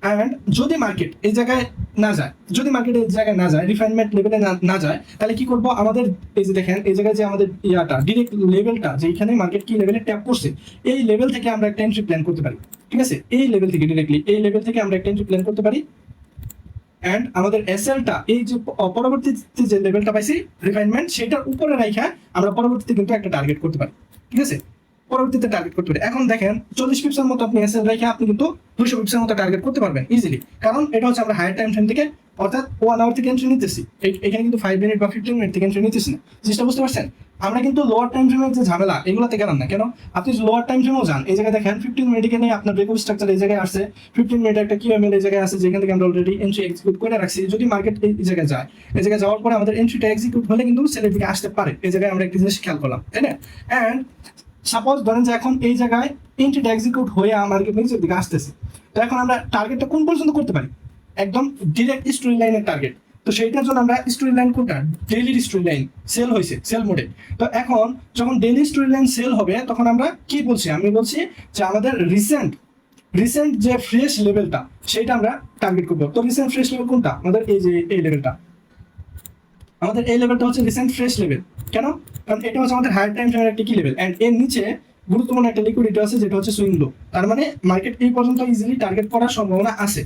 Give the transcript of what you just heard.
And যদি market এই জায়গায় না যায়, যদি মার্কেট এই জায়গায় না যায়, রিফাইনমেন্ট লেভেলে না যায়, তাহলে কি করবো, আমাদের এই যে দেখেন এই জায়গায় যে আমাদের ইয়াটা ডিরেক্ট লেভেলটা যেখানে মার্কেট কি লেভেলে ট্যাপ করছে, এই লেভেল থেকে আমরা একটা এন্ট্রি প্ল্যান করতে পারি। ঠিক আছে, এই লেভেল থেকে ডিরেক্টলি এই লেভেল থেকে আমরা একটা এন্ট্রি প্ল্যান করতে পারি। অ্যান্ড আমাদের এসএলটা এই যে পরবর্তীতে যে লেভেলটা পাইছি রিফাইনমেন্ট, সেটার উপরে রাখা আমরা পরবর্তীতে কিন্তু একটা টার্গেট করতে পারি। ঠিক আছে, পরবর্তীতে টার্গেট করতে পারি। এখন দেখেন 40 পিপসের মতো আপনি এসএল রেখে আপনি কিন্তু 200 পিপসের মতো টার্গেট করতে পারবেন ইজিলি, কারণ এটা হচ্ছে আমরা হায়ার টাইম ফ্রেম থেকে অর্থাৎ 1 আওয়ার থেকে এন্ট্রি নিতেছি, এখানে কিন্তু 5 মিনিট বা 15 মিনিট থেকে এন্ট্রি নিতেছি না। জিনিসটা বুঝতে পারছেন? আমরা কিন্তু লোয়ার টাইম ফ্রেমের যে ঝামেলা এগুলোতে গেলাম না। কেন? আপনি লোয়ার টাইম ফ্রেমেও যান, এই জায়গায় দেখেন 15 মিনিট এখানে আপনার ব্রেকআপ স্ট্রাকচার এই জায়গায় আসছে, 15 মিনিট একটা কিউএমএল এই জায়গায় আছে যেখান থেকে আমরা অলরেডি এন্ট্রি এক্সিকিউট করে রাখছি। যদি মার্কেট এই জায়গায় যায়, এই জায়গায় যাওয়ার পরে আমাদের এন্ট্রিটা এক্সিকিউট হলে কিন্তু সেলের দিকে আসতে পারে। এই জায়গায় আমরা একটা জিনিস খেয়াল করলাম, তাই না? অ্যান্ড সাপোজ ধরেন যে এখন এই জায়গায় এন্ট্রিটা এক্সিকিউট হয়ে মার্কেট নিচের দিকে আসতেছে, তো এখন আমরা টার্গেটটা কোন পর্যন্ত করতে পারি? একদম ডিরেক্ট স্টোরি লাইনের টার্গেট। তো সেইটার জন্য আমরা স্টোরি লাইন কোনটা? ডেইলি স্টোরি লাইন সেল হয়েছে, সেল মোডে। তো এখন যখন ডেইলি স্টোরি লাইন সেল হবে তখন আমরা কি বলছি? আমি বলছি যে আমাদের রিসেন্ট যে ফ্রেশ লেভেলটা সেটা আমরা টার্গেট করবো। তো রিসেন্ট ফ্রেশ লেভেল কোনটা? আমাদের এই যে এই লেভেলটা, আমাদের এই লেভেলটা হচ্ছে রিসেন্ট ফ্রেশ লেভেল। কেন? কারণ এটা হচ্ছে আমাদের হায়ার টাইম ফ্রেমের একটা কি লেভেল, এন্ড এর নিচে গুরুত্বপূর্ণ একটা লিকুইডিটি আছে যেটা হচ্ছে সুইং লো। তার মানে মার্কেট এই পর্যন্ত ইজিলি টার্গেট করার সম্ভাবনা আছে।